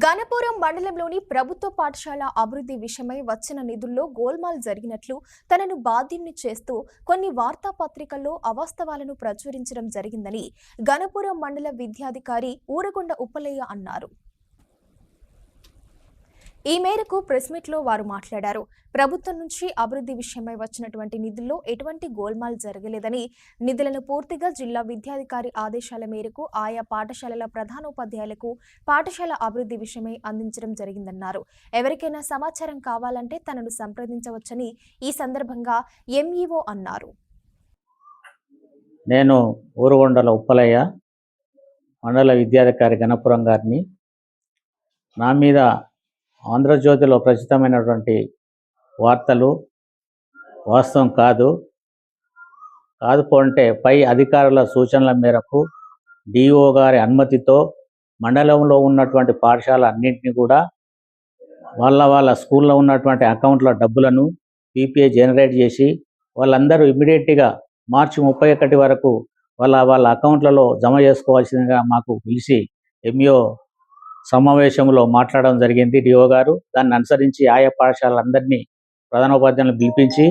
గణపురం మండలంలోని ప్రభుత్వ పాఠశాల అభివృద్ధి విషయమై వచ్చిన నిధుల్లో గోల్మాల్ జరిగినట్లు తనను బాధ్యుణ్ణి చేస్తూ కొన్ని వార్తాపత్రికల్లో అవాస్తవాలను ప్రచురించడం జరిగిందని గణపురం మండల విద్యాధికారి ఊరగొండ ఉప్పలయ్య అన్నారు. ఈ మేరకు ప్రెస్ మీట్లో వారు మాట్లాడారు. ప్రభుత్వం నుంచి అభివృద్ధి విషయమై వచ్చినటువంటి నిధుల్లో ఎటువంటి గోల్మాల్ జరగలేదని, నిధులను పూర్తిగా జిల్లా విద్యాధికారి ఆదేశాల మేరకు ఆయా పాఠశాలల ప్రధానోపాధ్యాయులకు పాఠశాల అభివృద్ధి విషయమై అందించడం జరిగిందన్నారు. ఎవరికైనా సమాచారం కావాలంటే తనను సంప్రదించవచ్చని ఈ సందర్భంగా ఎంఈఓ అన్నారు. నేను ఊరగొండల ఉప్పలయ్య, మండల విద్యాధికారి గణపురం గారిని. నా మీద ఆంధ్రజ్యోతిలో ప్రచురితమైనటువంటి వార్తలు వాస్తవం కాదు పోంటే పై అధికారుల సూచనల మేరకు డిఓ గారి అనుమతితో మండలంలో ఉన్నటువంటి పాఠశాల అన్నింటినీ కూడా వాళ్ళ స్కూల్లో ఉన్నటువంటి అకౌంట్ల డబ్బులను పీపీఐ జనరేట్ చేసి వాళ్ళందరూ ఇమ్మీడియట్గా మార్చి 31 వరకు వాళ్ళ అకౌంట్లలో జమ చేసుకోవాల్సిందిగా మాకు పిలిచి ఎంఈఓ సమావేశంలో మాట్లాడడం జరిగింది. డిఓ గారు దాన్ని అనుసరించి ఆయా పాఠశాలలందరినీ ప్రధానోపాధ్యాయులను పిలిపించి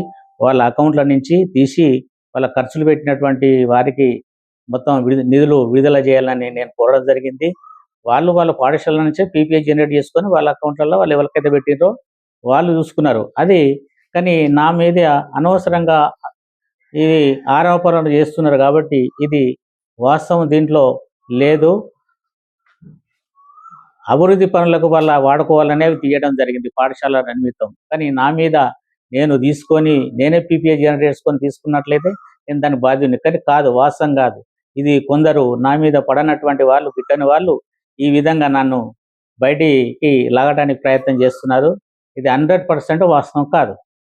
వాళ్ళ అకౌంట్ల నుంచి తీసి వాళ్ళ ఖర్చులు పెట్టినటువంటి వారికి మొత్తం నిధులు విడుదల చేయాలని నేను కోరడం జరిగింది. వాళ్ళ పాఠశాల నుంచే పీపీఐ జనరేట్ చేసుకొని వాళ్ళ అకౌంట్లలో వాళ్ళు ఎవరికైతే పెట్టినరో వాళ్ళు చూసుకున్నారు. అది కానీ నా మీద అనవసరంగా ఇది ఆరోపణలు చేస్తున్నారు కాబట్టి ఇది వాస్తవం దీంట్లో లేదు. అభివృద్ధి పనులకు వల్ల వాడుకోవాలనేవి తీయడం జరిగింది పాఠశాల నిమిత్తం. కానీ నా మీద నేను తీసుకొని నేనే పీపీఐ జనరేట్ చేసుకొని తీసుకున్నట్లయితే నేను దాని బాధ్యుని. కానీ కాదు, వాస్తవం కాదు. ఇది కొందరు నా మీద పడనటువంటి వాళ్ళు, గిట్టని వాళ్ళు ఈ విధంగా నన్ను బయటికి లాగడానికి ప్రయత్నం చేస్తున్నారు. ఇది 100% వాస్తవం కాదు.